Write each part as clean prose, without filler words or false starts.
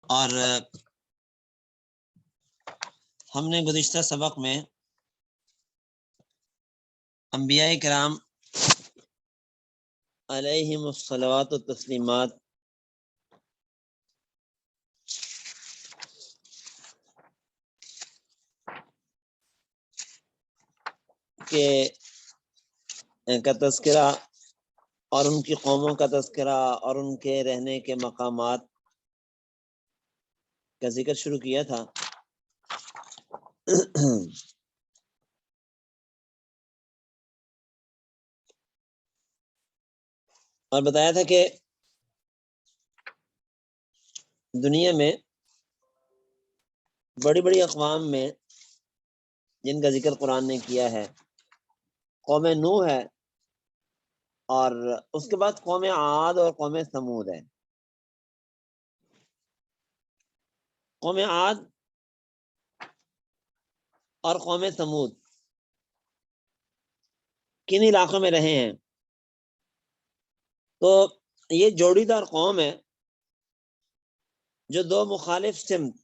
اور ہم نے گزشتہ سبق میں انبیاء کرام علیہم الصلوات و تسلیمات کا تذکرہ اور ان کی قوموں کا تذکرہ اور ان کے رہنے کے مقامات کا ذکر شروع کیا تھا۔ اور بتایا تھا کہ دنیا میں بڑی بڑی اقوام میں جن کا ذکر قرآن نے کیا ہے قوم نوح ہے، اور اس کے بعد قوم عاد اور قوم ثمود ہے۔ قوم عاد اور قوم ثمود کن علاقوں میں رہے ہیں؟ تو یہ جوڑی دار قوم ہے جو دو مخالف سمت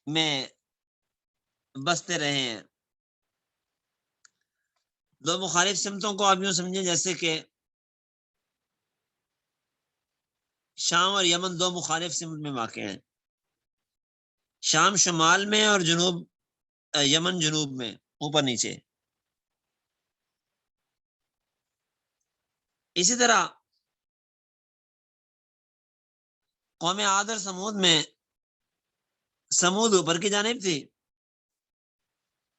میں بستے رہے ہیں۔ دو مخالف سمتوں کو آپ یوں سمجھیں جیسے کہ شام اور یمن دو مخالف سمت میں واقع ہیں، شام شمال میں اور یمن جنوب میں، اوپر نیچے۔ اسی طرح قوم عاد اور سمود میں سمود اوپر کی جانب تھی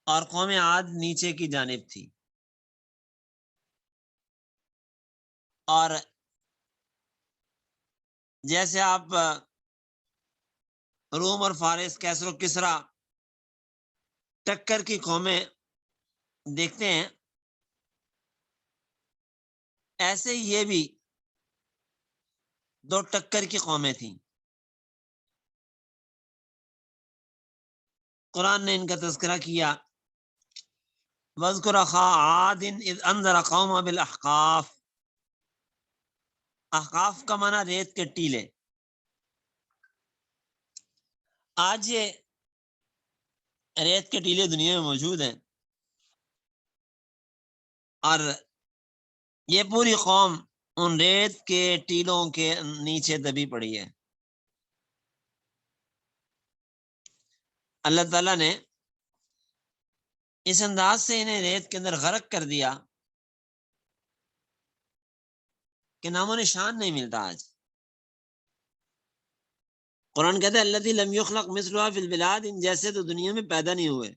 اور قوم عاد نیچے کی جانب تھی، اور جیسے آپ روم اور فارس، کیسر و کسرا ٹکر کی قومیں دیکھتے ہیں، ایسے ہی یہ بھی دو ٹکر کی قومیں تھیں۔ قرآن نے ان کا تذکرہ کیا، وَاذْكُرْ أَخَا عَادٍ إِذْ أَنذَرَ قَوْمَهُ بِالْأَحْقَافِ۔ احقاف کا معنی ریت کے ٹیلے۔ آج یہ ریت کے ٹیلے دنیا میں موجود ہیں، اور یہ پوری قوم ان ریت کے ٹیلوں کے نیچے دبی پڑی ہے۔ اللہ تعالیٰ نے اس انداز سے انہیں ریت کے اندر غرق کر دیا کہ نام و نشان نہیں ملتا۔ آج قرآن کہتا ہے الذی لم یخلق مثلها فی البلاد، ان جیسے تو دنیا میں پیدا نہیں ہوئے۔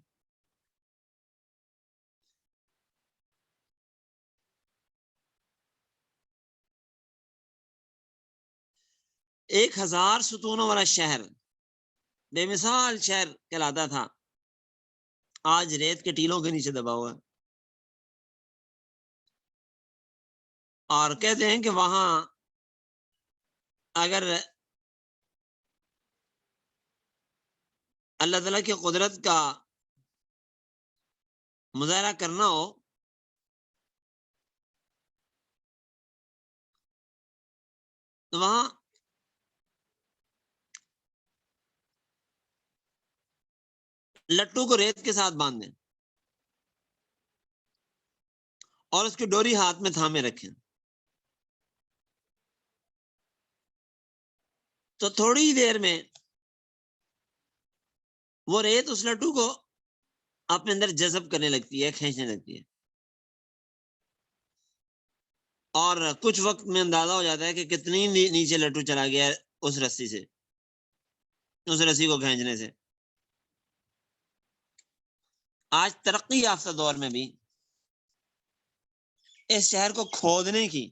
ایک 1000 ستونوں والا شہر، بے مثال شہر کہلاتا تھا، آج ریت کے ٹیلوں کے نیچے دبا ہوا ہے۔ اور کہتے ہیں کہ وہاں اگر اللہ تعالیٰ کی قدرت کا مظاہرہ کرنا ہو تو وہاں لٹو کو ریت کے ساتھ باندھ دیں اور اس کی ڈوری ہاتھ میں تھامے رکھیں، تو تھوڑی ہی دیر میں وہ ریت اس لٹو کو اپنے اندر جذب کرنے لگتی ہے، کھینچنے لگتی ہے، اور کچھ وقت میں اندازہ ہو جاتا ہے کہ کتنی نیچے لٹو چلا گیا ہے اس رسی سے، اس رسی کو کھینچنے سے۔ آج ترقی یافتہ دور میں بھی اس شہر کو کھودنے کی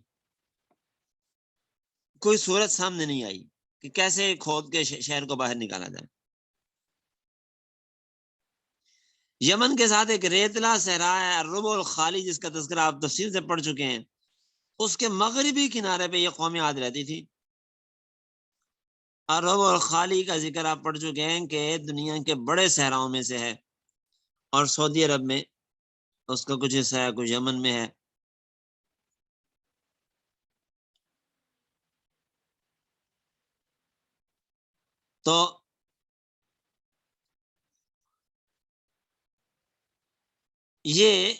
کوئی صورت سامنے نہیں آئی کہ کیسے کھود کے شہر کو باہر نکالا جائے۔ یمن کے ساتھ ایک ریتلا صحرا ہے الربع الخالی، جس کا تذکرہ آپ تفصیل سے پڑھ چکے ہیں، اس کے مغربی کنارے پہ یہ قوم عاد رہتی تھی۔ الربع الخالی کا ذکر آپ پڑھ چکے ہیں کہ دنیا کے بڑے صحراؤں میں سے ہے، اور سعودی عرب میں اس کا کچھ حصہ ہے، کچھ یمن میں ہے۔ تو یہ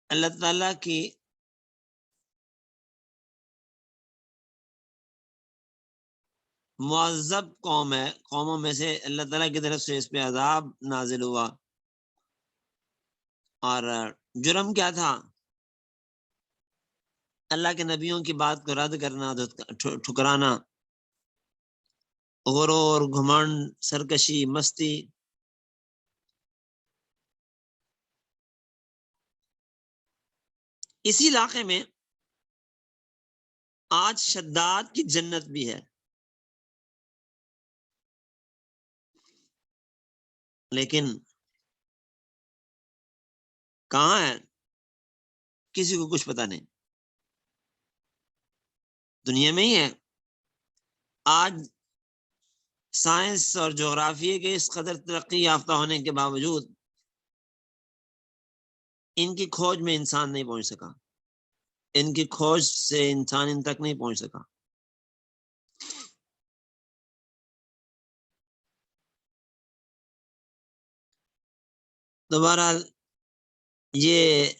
اللہ تعالیٰ کی معذب قوم ہے، قوموں میں سے اللہ تعالیٰ کی طرف سے اس پہ عذاب نازل ہوا. اور جرم کیا تھا؟ اللہ کے نبیوں کی بات کو رد کرنا، ٹھکرانا، غرور، گھمنڈ، سرکشی، مستی. اسی علاقے میں آج شداد کی جنت بھی ہے، لیکن کہاں ہے کسی کو کچھ پتا نہیں. دنیا میں ہی ہے. آج سائنس اور جغرافیے کے اس قدر ترقی یافتہ ہونے کے باوجود ان کی کھوج میں انسان نہیں پہنچ سکا، ان کی کھوج سے انسان ان تک نہیں پہنچ سکا. دوبارہ یہ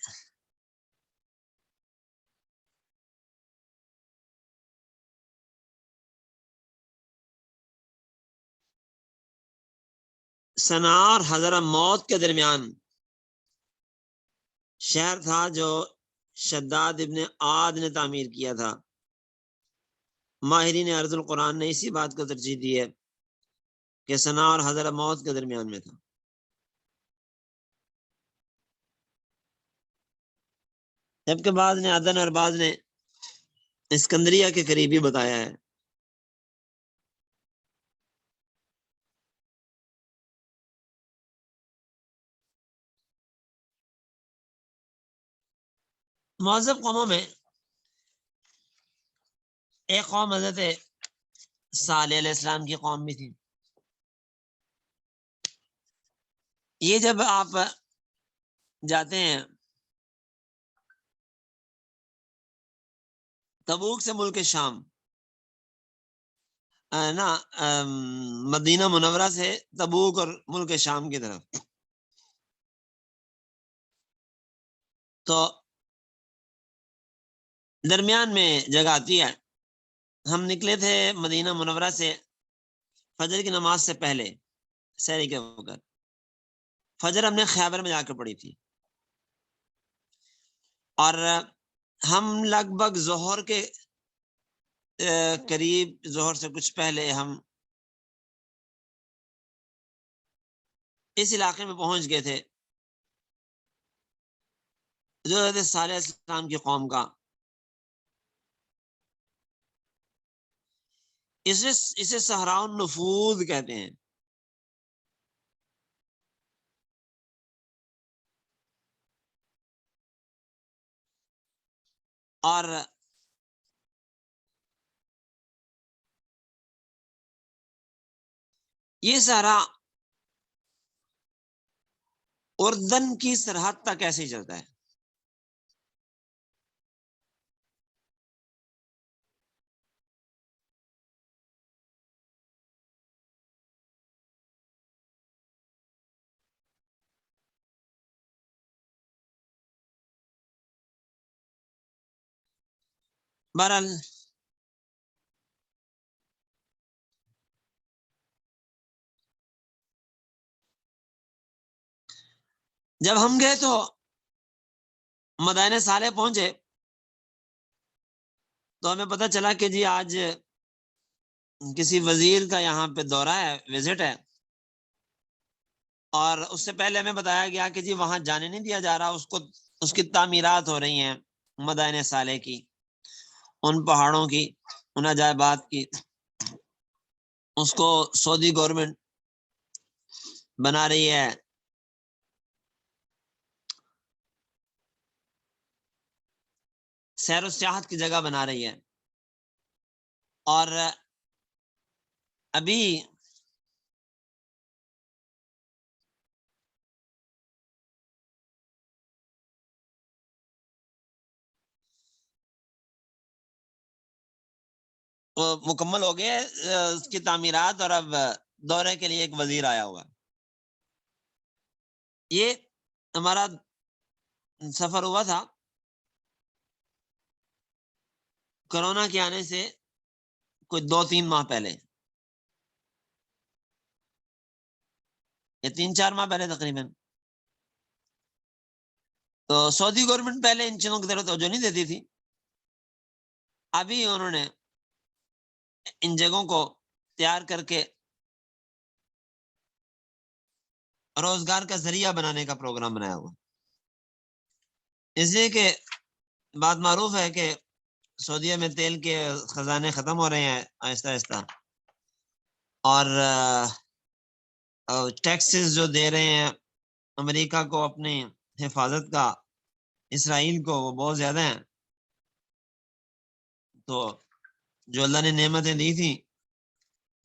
صنعاء اور حضرت موت کے درمیان شہر تھا جو شداد ابن عاد نے تعمیر کیا تھا. ماہرین ارض القرآن نے اسی بات کو ترجیح دی ہے کہ صنعاء اور حضرت موت کے درمیان میں تھا. جبکہ بعض نے عدن اور بعض نے اسکندریہ کے قریب ہی بتایا ہے. معذب قوموں میں ایک قوم حضرت صالح علیہ السلام کی قوم بھی تھی. یہ جب آپ جاتے ہیں تبوک سے ملک شام، نا مدینہ منورہ سے تبوک اور ملک شام کی طرف، تو درمیان میں جگہ آتی ہے. ہم نکلے تھے مدینہ منورہ سے فجر کی نماز سے پہلے سحری کے وقت. فجر ہم نے خیبر میں جا کے پڑھی تھی، اور ہم لگ بھگ ظہر کے قریب، ظہر سے کچھ پہلے ہم اس علاقے میں پہنچ گئے تھے جو حضرت صالح علیہ السلام کی قوم کا. اسے صحراء النفوذ کہتے ہیں. اور یہ صحرا اردن کی سرحد تک ایسے ہی چلتا ہے. بہرحال جب ہم گئے تو مدائن صالح پہنچے تو ہمیں پتہ چلا کہ جی آج کسی وزیر کا یہاں پہ دورہ ہے، وزٹ ہے. اور اس سے پہلے ہمیں بتایا گیا کہ جی وہاں جانے نہیں دیا جا رہا، اس کی تعمیرات ہو رہی ہیں مدائن صالح کی، ان پہاڑوں کی، ان عجائبات کی. اس کو سعودی گورنمنٹ بنا رہی ہے سیر و سیاحت کی جگہ بنا رہی ہے. اور ابھی مکمل ہو گئے اس کی تعمیرات، اور اب دورے کے لیے ایک وزیر آیا ہوا. یہ ہمارا سفر ہوا تھا کرونا کے آنے سے کوئی 2-3 ماہ پہلے، یا 3-4 ماہ پہلے تقریباً. تو سعودی گورنمنٹ پہلے ان چیزوں کی طرف توجہ نہیں دیتی تھی. ابھی انہوں نے ان جگہوں کو تیار کر کے روزگار کا ذریعہ بنانے کا پروگرام بنایا ہوا. اس لیے کہ بات معروف ہے کہ سعودیہ میں تیل کے خزانے ختم ہو رہے ہیں آہستہ آہستہ، اور ٹیکسز جو دے رہے ہیں امریکہ کو اپنی حفاظت کا، اسرائیل کو، وہ بہت زیادہ ہیں. تو جو اللہ نے نعمتیں دی تھیں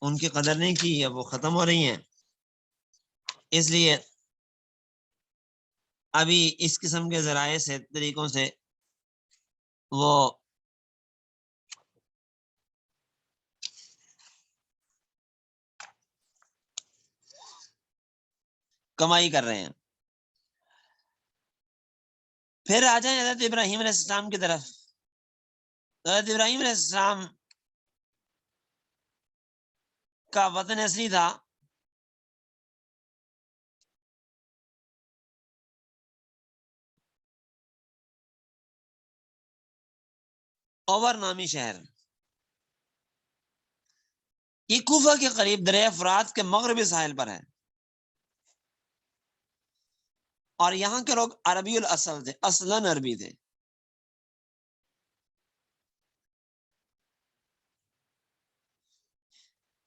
ان کی قدر نہیں کی، اب وہ ختم ہو رہی ہیں. اس لیے ابھی اس قسم کے ذرائع سے، طریقوں سے وہ کمائی کر رہے ہیں. پھر آ جائیں حضرت ابراہیم علیہ السلام کی طرف. حضرت ابراہیم علیہ السلام کا وطن اصلی تھا اوور نامی شہر. یہ کوفہ کے قریب دریائے فرات کے مغربی ساحل پر ہے، اور یہاں کے لوگ عربی الاصل تھے، اصلاً عربی تھے.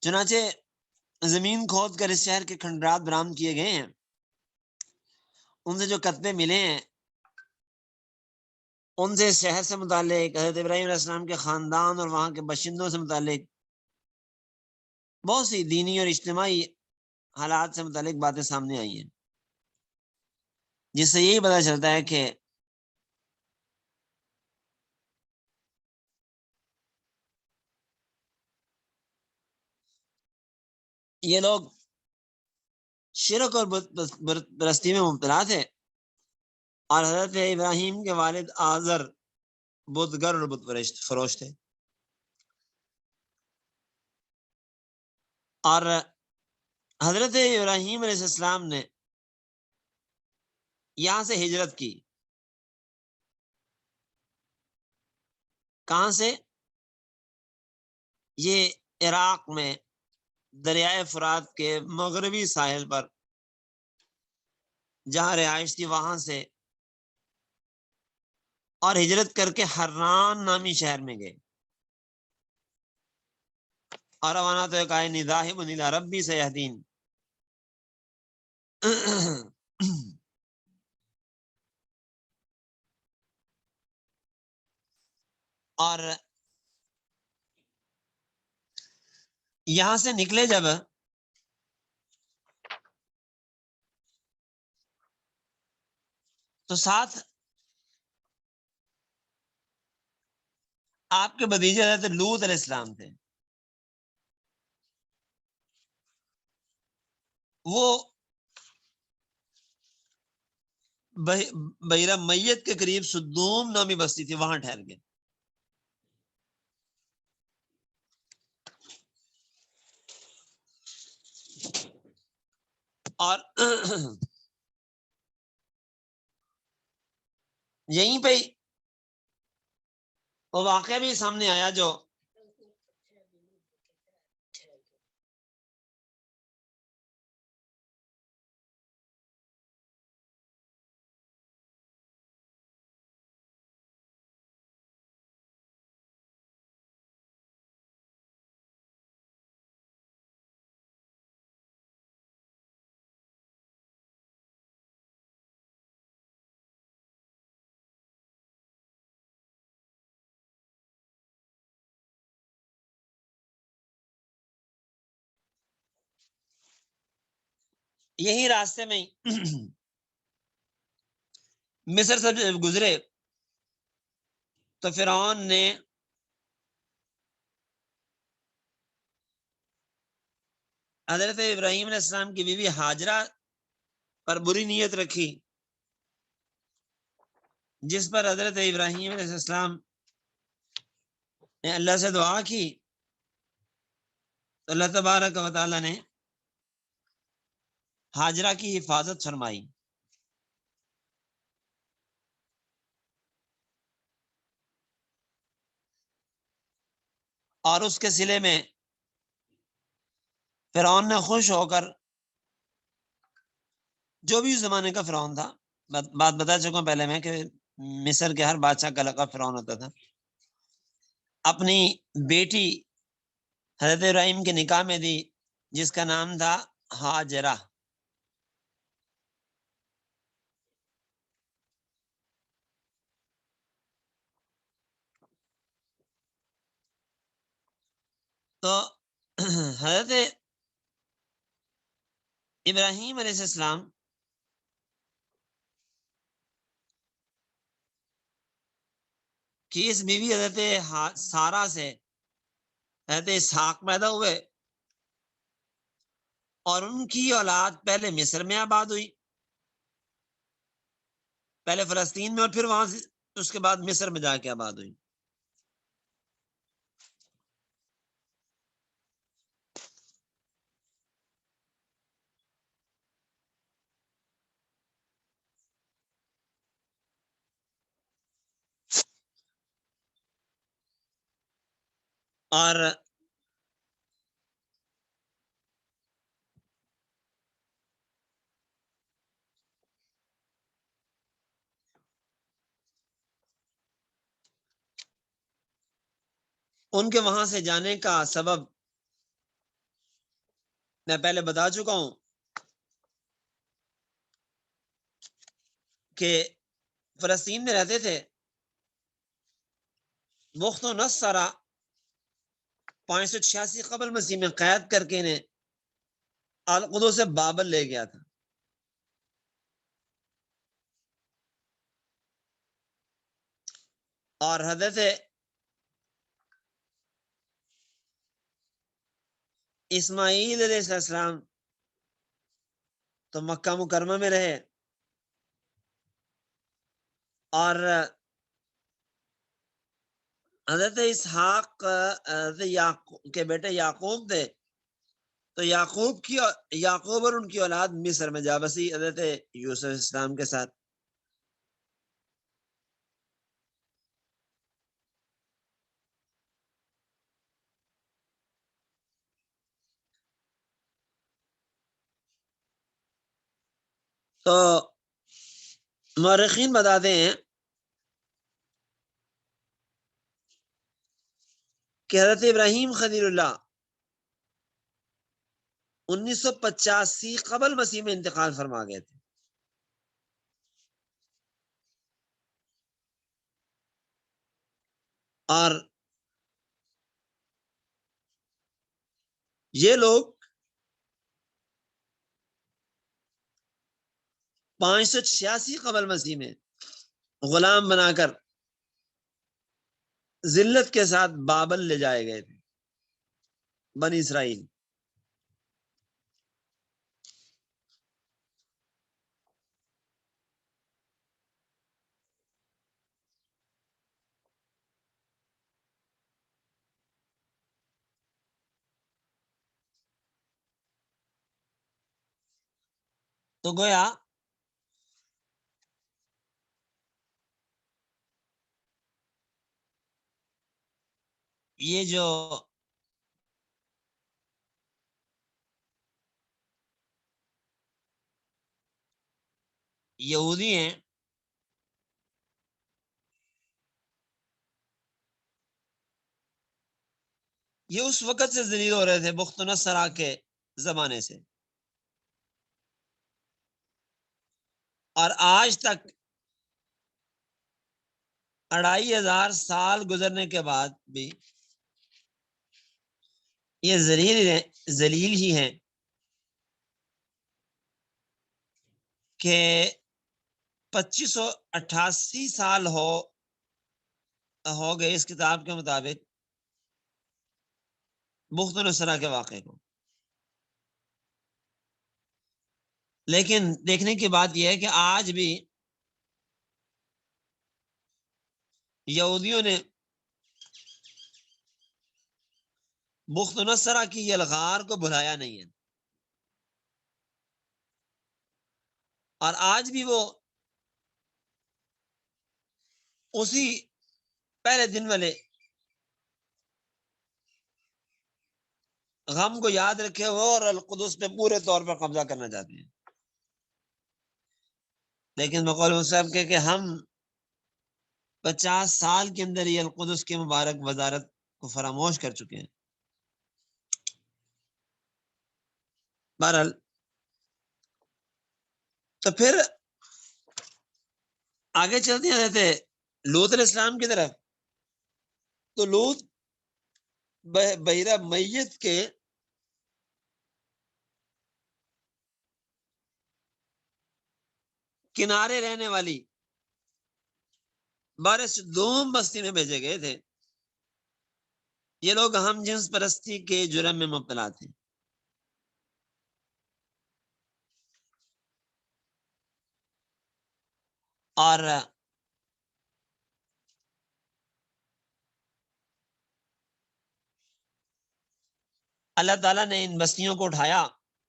چنانچہ زمین کھود کر اس شہر کے کھنڈرات برآمد کیے گئے ہیں. ان سے جو کتبے ملے ہیں ان سے شہر سے متعلق، حضرت ابراہیم علیہ السلام کے خاندان اور وہاں کے باشندوں سے متعلق بہت سی دینی اور اجتماعی حالات سے متعلق باتیں سامنے آئی ہیں، جس سے یہی پتہ چلتا ہے کہ یہ لوگ شرک اور بت پرستی میں مبتلا تھے، اور حضرت ابراہیم کے والد آزر بت گر اور بت فروش تھے. اور حضرت ابراہیم علیہ السلام نے یہاں سے ہجرت کی. کہاں سے؟ یہ عراق میں دریائے فرات کے مغربی ساحل پر جہاں رہائش تھی وہاں سے، اور ہجرت کر کے حران نامی شہر میں گئے. اور روانہ تو ایک آئے نِذَاهِبٌ إِلَىٰ رَبِّي سَيَهْدِينِ. اور یہاں سے نکلے جب، تو ساتھ آپ کے بھتیجے حضرت لوط علیہ السلام تھے. وہ بحیرہ میت کے قریب سدوم نامی بستی تھی، وہاں ٹھہر گئے. اور یہیں پہ وہ واقعہ بھی سامنے آیا جو یہی راستے میں مصر سے جب گزرے تو فرعون نے حضرت ابراہیم علیہ السلام کی بیوی ہاجرہ پر بری نیت رکھی، جس پر حضرت ابراہیم علیہ السلام نے اللہ سے دعا کی تو اللہ تبارک و تعالی نے ہاجرہ کی حفاظت فرمائی۔ اور اس کے صلے میں فرعون نے خوش ہو کر، جو بھی اس زمانے کا فرعون تھا، بات بتا چکا ہوں پہلے میں کہ مصر کے ہر بادشاہ کا لقب فرعون ہوتا تھا، اپنی بیٹی حضرت ابراہیم کے نکاح میں دی، جس کا نام تھا ہاجرہ۔ تو حضرت ابراہیم علیہ السلام کی اس بیوی حضرت سارہ سے حضرت اسحاق پیدا ہوئے، اور ان کی اولاد پہلے مصر میں آباد ہوئی، پہلے فلسطین میں اور پھر وہاں سے اس کے بعد مصر میں جا کے آباد ہوئی۔ اور ان کے وہاں سے جانے کا سبب میں پہلے بتا چکا ہوں کہ فلسطین میں رہتے تھے، بخت و نصرہ 586 قبل مسیح میں قید کر کے انہیں القدس سے بابل لے گیا تھا۔ اور حضرت اسماعیل علیہ السلام تو مکہ مکرمہ میں رہے، اور حضرت اسحاق کے بیٹے یعقوب تھے، تو یعقوب اور ان کی اولاد مصر میں جا بسی حضرت یوسف اسلام کے ساتھ۔ تو مورخین بتاتے ہیں کہ حضرت ابراہیم خلیل اللہ 1985 قبل مسیح میں انتقال فرما گئے تھے، اور یہ لوگ 586 قبل مسیح میں غلام بنا کر ذلت کے ساتھ بابل لے جائے گئے تھے، بنی اسرائیل۔ تو گویا یہ جو یہودی ہیں، یہ اس وقت سے ذلیل ہو رہے تھے، بخت نصرہ کے زمانے سے، اور آج تک 2500 سال گزرنے کے بعد بھی یہ ذلیل ہی ہیں کہ 2588 سال ہو گئے اس کتاب کے مطابق بخت نصرہ کے واقعے کو۔ لیکن دیکھنے کی بات یہ ہے کہ آج بھی یہودیوں نے بخت نصرہ کی یلغار کو بھلایا نہیں ہے، اور آج بھی وہ اسی پہلے دن والے غم کو یاد رکھے وہ اور القدس پہ پورے طور پر قبضہ کرنا چاہتے ہیں۔ لیکن بقول صاحب کہ ہم 50 سال کے اندر یہ القدس کی مبارک وزارت کو فراموش کر چکے ہیں۔ بہرحال تو پھر آگے چلتے ہیں رہتے لوط علیہ السلام کی طرف۔ تو لوط بحیرہ میت کے کنارے رہنے والی بارش دوم بستی میں بھیجے گئے تھے۔ یہ لوگ ہم جنس پرستی کے جرم میں مبتلا تھے، اور اللہ تعالیٰ نے ان بستیوں کو اٹھایا،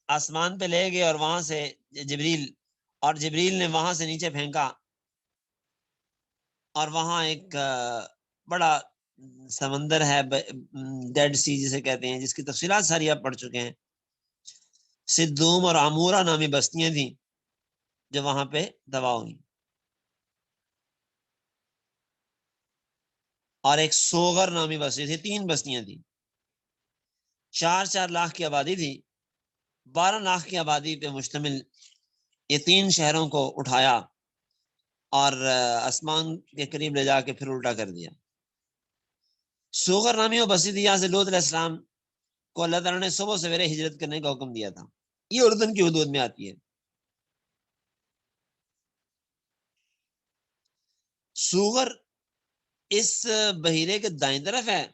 آسمان پہ لے گئے، اور وہاں سے جبریل نے وہاں سے نیچے پھینکا، اور وہاں ایک بڑا سمندر ہے، ڈیڈ سی جسے کہتے ہیں، جس کی تفصیلات ساری آپ پڑھ چکے ہیں۔ سدوم اور عمورہ نامی بستیاں تھیں جو وہاں پہ تباہ ہوئی، اور ایک سوغر نامی بستی تھی، 3 بستیاں تھیں، 4 لاکھ کی آبادی تھی، 12 لاکھ کی آبادی پہ مشتمل یہ 3 شہروں کو اٹھایا اور آسمان کے قریب لے جا کے پھر الٹا کر دیا۔ سوغر نامی وہ بستی تھی، یہاں سے لوط علیہ السلام کو اللہ تعالیٰ نے صبح سویرے ہجرت کرنے کا حکم دیا تھا۔ یہ اردن کی حدود میں آتی ہے۔ سوغر اس بحیرے کے دائیں طرف ہے،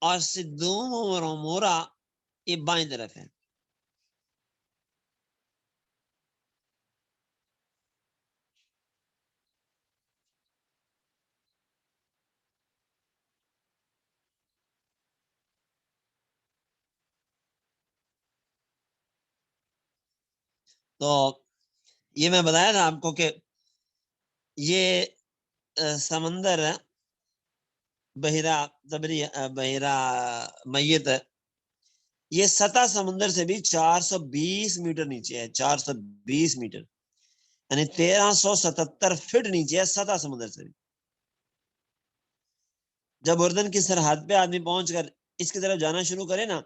اور سدوم اور عمورہ یہ بائیں طرف ہے۔ تو یہ میں بتایا تھا آپ کو کہ یہ سمندر بحیرہ میت، یہ سطح سمندر سے بھی 420 میٹر نیچے ہے، 420 میٹر، یعنی 1377 فٹ نیچے ہے سطح سمندر سے بھی۔ جب اردن کی سرحد پہ آدمی پہنچ کر اس کی طرف جانا شروع کرے نا،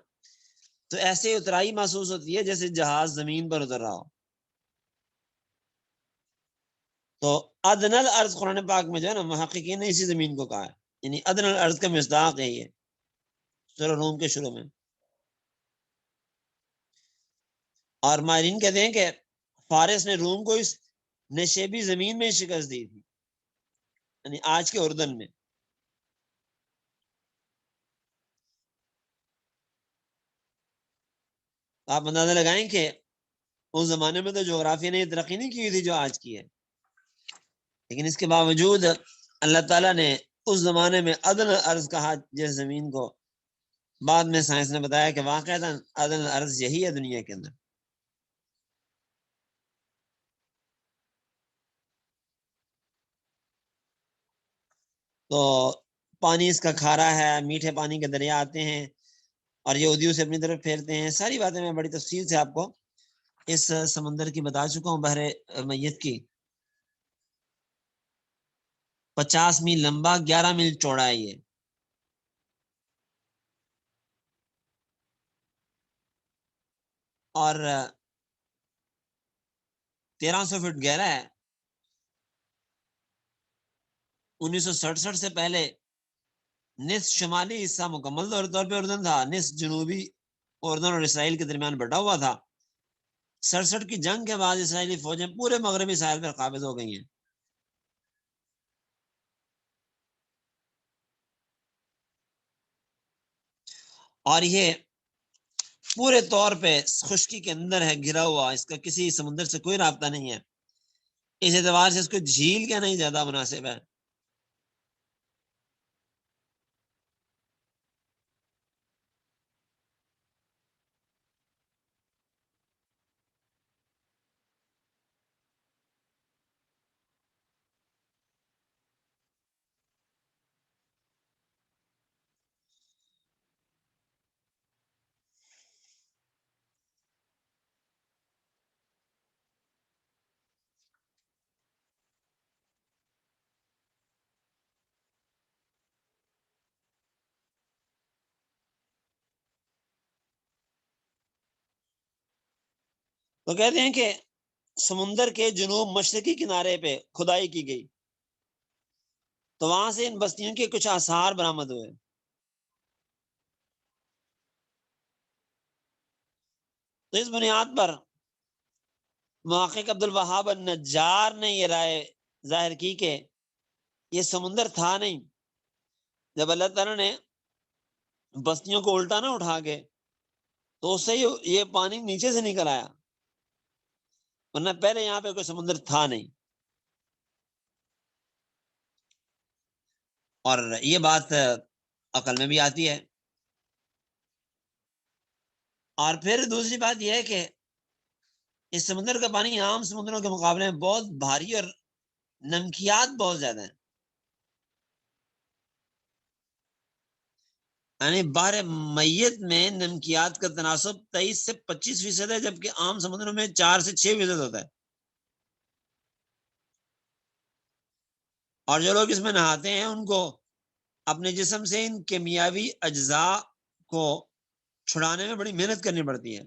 تو ایسے اترائی محسوس ہوتی ہے جیسے جہاز زمین پر اتر رہا ہو۔ تو ادنل ارض قرآن پاک میں جو ہے نا، محققین نے اسی زمین کو کہا ہے، یعنی ادنل ارض کا مصداق ہے یہ سورہ روم کے شروع میں۔ اور ماہرین کہتے ہیں کہ فارس نے روم کو اس نشیبی زمین میں شکست دی تھی، یعنی آج کے اردن میں۔ آپ اندازہ لگائیں کہ اس زمانے میں تو جغرافیہ نے ترقی نہیں کی تھی جو آج کی ہے، لیکن اس کے باوجود اللہ تعالیٰ نے اس زمانے میں ادن ارض کہا جس زمین کو بعد میں سائنس نے بتایا کہ واقعہ ادن ارض یہی ہے دنیا کے اندر۔ تو پانی اس کا کھارا ہے، میٹھے پانی کے دریا آتے ہیں اور یہودیوں سے اپنی طرف پھیرتے ہیں۔ ساری باتیں میں بڑی تفصیل سے آپ کو اس سمندر کی بتا چکا ہوں، بحر میت کی۔ 50 میل لمبا، 11 میل چوڑا ہے یہ، اور 1300 فٹ گہرا ہے۔ 1967 سے پہلے نصف شمالی حصہ مکمل طور پہ اردن تھا، نصف جنوبی اردن اور اسرائیل کے درمیان بٹا ہوا تھا۔ 67 کی جنگ کے بعد اسرائیلی فوجیں پورے مغربی ساحل پر قابض ہو گئی ہیں۔ اور یہ پورے طور پہ خشکی کے اندر ہے، گھرا ہوا، اس کا کسی سمندر سے کوئی رابطہ نہیں ہے، اس اعتبار سے اس کو جھیل کہنا ہی زیادہ مناسب ہے۔ تو کہتے ہیں کہ سمندر کے جنوب مشرقی کنارے پہ کھدائی کی گئی تو وہاں سے ان بستیوں کے کچھ آثار برآمد ہوئے۔ تو اس بنیاد پر محقق عبد الوہاب النجار نے یہ رائے ظاہر کی کہ یہ سمندر تھا نہیں، جب اللہ تعالیٰ نے بستیوں کو الٹا نہ اٹھا کے تو اس سے یہ پانی نیچے سے نکل آیا، ورنہ پہلے یہاں پہ کوئی سمندر تھا نہیں۔ اور یہ بات عقل میں بھی آتی ہے۔ اور پھر دوسری بات یہ ہے کہ اس سمندر کا پانی عام سمندروں کے مقابلے میں بہت بھاری اور نمکیات بہت زیادہ ہیں، یعنی بحر میت میں نمکیات کا تناسب 23 سے 25% ہے، جبکہ عام سمندروں میں 4 سے 6% ہوتا ہے۔ اور جو لوگ اس میں نہاتے ہیں ان کو اپنے جسم سے ان کیمیاوی اجزاء کو چھڑانے میں بڑی محنت کرنی پڑتی ہے۔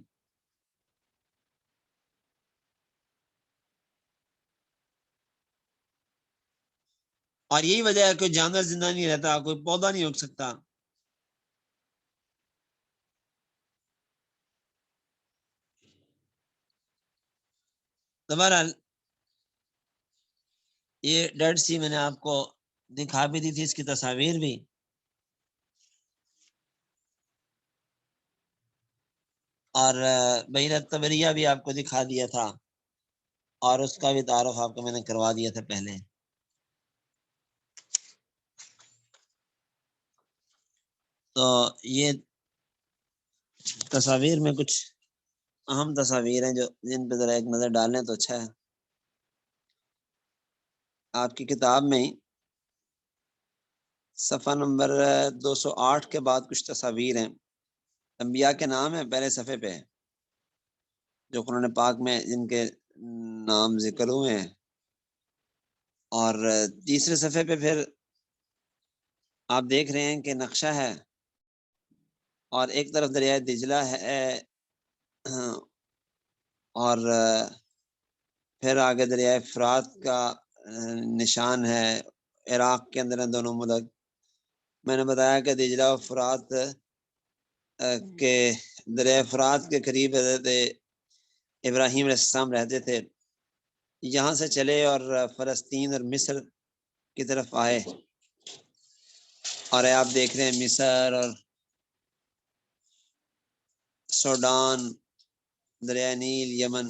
اور یہی وجہ ہے کہ کوئی جانور زندہ نہیں رہتا، کوئی پودا نہیں اگ سکتا۔ تو بہرحال یہ ڈیڈ سی میں نے آپ کو دکھا بھی دی تھی، اس کی تصاویر بھی، اور بحیرہ طبریہ بھی آپ کو دکھا دیا تھا، اور اس کا بھی تعارف آپ کو میں نے کروا دیا تھا پہلے۔ تو یہ تصاویر میں کچھ اہم تصاویر ہیں جو جن پہ ذرا ایک نظر ڈالیں تو اچھا ہے۔ آپ کی کتاب میں صفحہ نمبر 208 کے بعد کچھ تصاویر ہیں، انبیاء کے نام ہیں پہلے صفحے پہ جو قرآن پاک میں جن کے نام ذکر ہوئے ہیں، اور تیسرے صفحے پہ پھر آپ دیکھ رہے ہیں کہ نقشہ ہے، اور ایک طرف دریائے دجلہ ہے، اور پھر آگے دریائے فرات کا نشان ہے، عراق کے اندر ہیں دونوں ملک۔ میں نے بتایا کہ دجلہ و فرات کے دریائے فرات کے قریب حضرت ابراہیم علیہ السلام رہتے تھے، یہاں سے چلے اور فلسطین اور مصر کی طرف آئے، اور آپ دیکھ رہے ہیں مصر اور سوڈان، دریائے نیل، یمن۔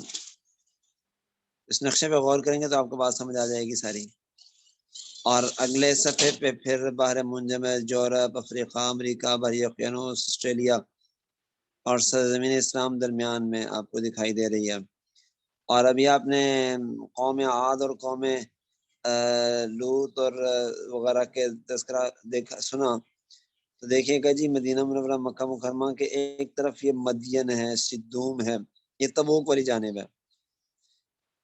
اس نقشے پہ غور کریں گے تو آپ کو بات سمجھ آ جائے گی ساری۔ اور اگلے صفحے پہ پھر بحر منجمد، یورپ، افریقہ، امریکہ، بحر اقیانوس، آسٹریلیا اور سرزمین اسلام درمیان میں آپ کو دکھائی دے رہی ہے۔ اور ابھی آپ نے قوم عاد اور قوم لوط اور وغیرہ کے تذکرہ سنا، تو دیکھیے گا جی مدینہ منورہ مکہ مکرمہ کے ایک طرف یہ مدین ہے، سدوم ہے، یہ تبوک والی جانب ہے،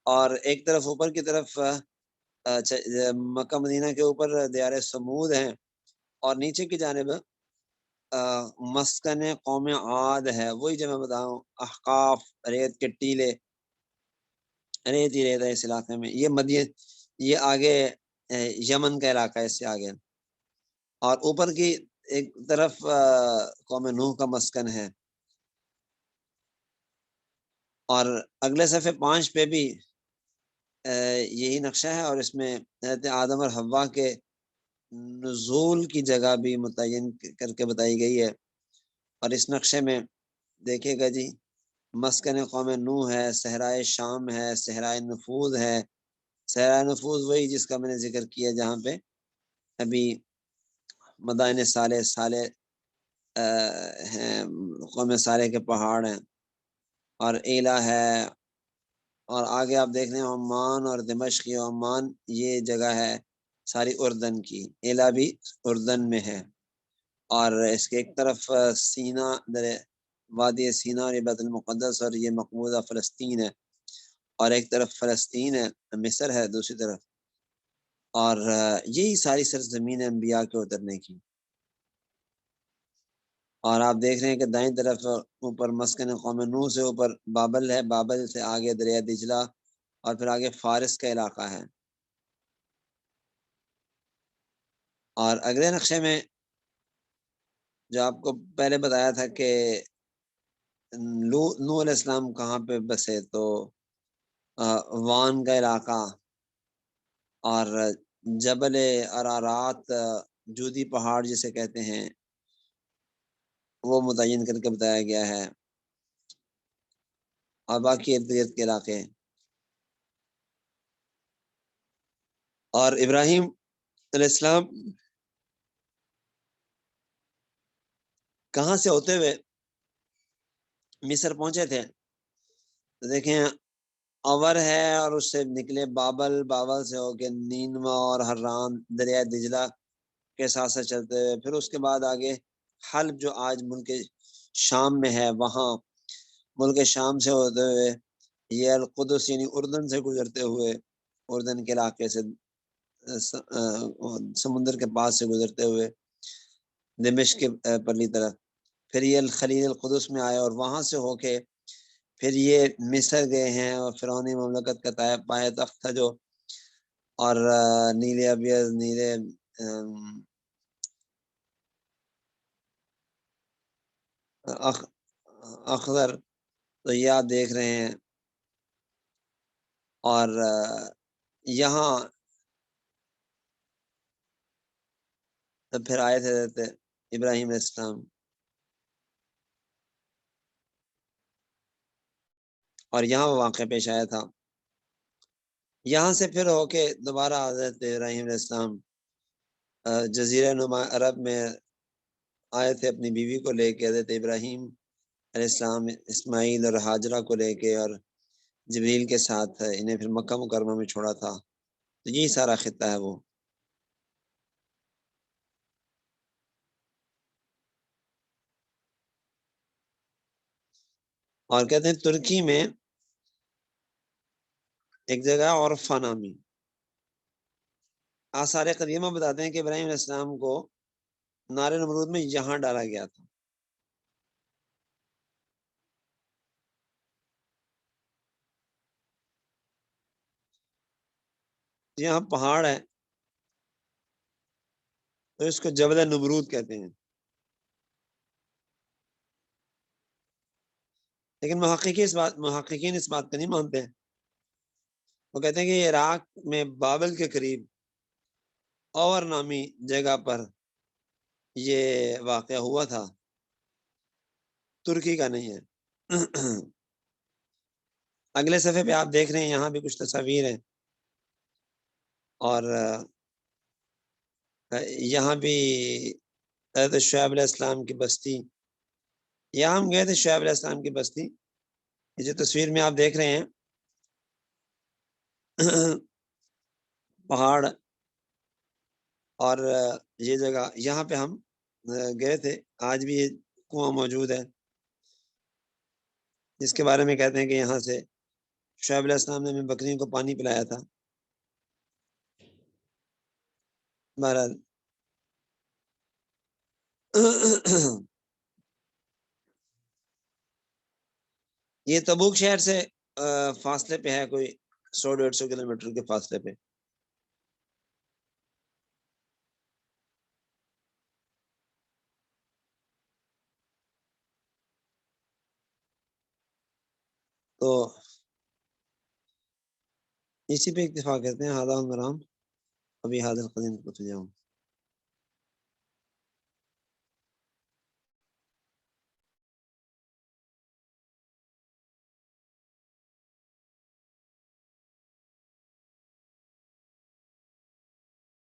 اور ایک طرف اوپر کی طرف مکہ مدینہ کے اوپر دیار سمود ہیں، اور نیچے کی جانب مسکن قوم عاد ہے، وہی جو میں بتاؤں احقاف، ریت کے ٹیلے، ریت ہی ریت ہے اس علاقے میں۔ یہ مدین، یہ آگے یمن کا علاقہ ہے، اس سے آگے، اور اوپر کی ایک طرف قوم نوح کا مسکن ہے۔ اور اگلے صفحے 5 پہ بھی یہی نقشہ ہے، اور اس میں حضرت آدم اور حوا کے نزول کی جگہ بھی متعین کر کے بتائی گئی ہے۔ اور اس نقشے میں دیکھے گا جی، مسکن قوم نوح ہے، صحرائے شام ہے، صحرائے نفوذ ہے۔ صحرائے نفوذ وہی جس کا میں نے ذکر کیا جہاں پہ ابھی مدائن صالح ہیں، قوم صالح کے پہاڑ ہیں، اور ایلا ہے، اور آگے آپ دیکھ رہے ہیں عمان اور دمشق، عمان یہ جگہ ہے ساری اردن کی، ایلا بھی اردن میں ہے، اور اس کے ایک طرف سینا، وادی سینا اور یہ بیت المقدس اور یہ مقبوضہ فلسطین ہے، اور ایک طرف فلسطین ہے، مصر ہے دوسری طرف، اور یہی ساری سرزمین ہے انبیاء کے اترنے کی۔ اور آپ دیکھ رہے ہیں کہ دائیں طرف اوپر مسکن قوم نوح سے اوپر بابل ہے، بابل سے آگے دریا دجلہ، اور پھر آگے فارس کا علاقہ ہے۔ اور اگلے نقشے میں جو آپ کو پہلے بتایا تھا کہ نوح علیہ السلام کہاں پہ بسے، تو وان کا علاقہ اور جبل ارارات، جودی پہاڑ جسے کہتے ہیں، وہ متعین کر کے بتایا گیا ہے، اور باقی ارد گرد کے علاقے۔ اور ابراہیم علیہ السلام کہاں سے ہوتے ہوئے مصر پہنچے تھے، تو دیکھیں اور ہے، اور اس سے نکلے بابل، بابل سے ہو کے نینوا اور حران دریا دجلہ کے ساتھ ساتھ چلتے ہوئے، پھر اس کے بعد آگے حلب جو آج ملک شام میں ہے، وہاں ملک شام سے ہوتے ہوئے یہ القدس یعنی اردن سے گزرتے ہوئے، اردن کے علاقے سے سمندر کے پاس سے گزرتے ہوئے دمشق کے پرلی طرف، پھر یہ الخلیل القدس میں آئے، اور وہاں سے ہو کے پھر یہ مصر گئے ہیں، اور فرعونی مملکت کا پایہ تخت تھا جو، اور نیلے ابیض، نیلے اخضر، تو یہ آپ دیکھ رہے ہیں، اور یہاں پھر آئے تھے ابراہیم علیہ السلام، اور یہاں وہ واقعہ پیش آیا تھا۔ یہاں سے پھر ہو کے دوبارہ حضرت ابراہیم علیہ السلام جزیرہ نما عرب میں آئے تھے اپنی بیوی کو لے کے، حضرت ابراہیم علیہ السلام اسماعیل اور ہاجرہ کو لے کے، اور جبریل کے ساتھ انہیں پھر مکہ مکرمہ میں چھوڑا تھا، تو یہی سارا خطہ ہے وہ۔ اور کہتے ہیں ترکی میں ایک جگہ عرفہ نامی، آثار قدیمہ بتاتے ہیں کہ ابراہیم علیہ السلام کو نار نمرود میں یہاں ڈالا گیا تھا، یہاں پہاڑ ہے تو اس کو جبل نمرود کہتے ہیں، لیکن محققین اس بات کو نہیں مانتے ہیں، وہ کہتے ہیں کہ یہ عراق میں بابل کے قریب اور نامی جگہ پر یہ واقعہ ہوا تھا، ترکی کا نہیں ہے۔ اگلے صفحے پہ آپ دیکھ رہے ہیں یہاں بھی کچھ تصاویر ہیں، اور یہاں بھی حضرت شعیب علیہ السلام کی بستی، یہاں ہم گئے تھے شعیب علیہ السلام کی بستی، یہ جو تصویر میں آپ دیکھ رہے ہیں پہاڑ، اور یہ جگہ یہاں پہ ہم گئے تھے، آج بھی یہ کنواں موجود ہے، جس کے بارے میں کہتے ہیں کہ یہاں سے شعیب علیہ السلام نے ہمیں بکریوں کو پانی پلایا تھا۔ بہرحال یہ تبوک شہر سے فاصلے پہ ہے، کوئی 100-150 کلومیٹر کے فاصلے پہ۔ تو اسی پہ اکتفا کرتے ہیں، ہادہ المرام ابھی حاضر قدیم کو تو جاؤں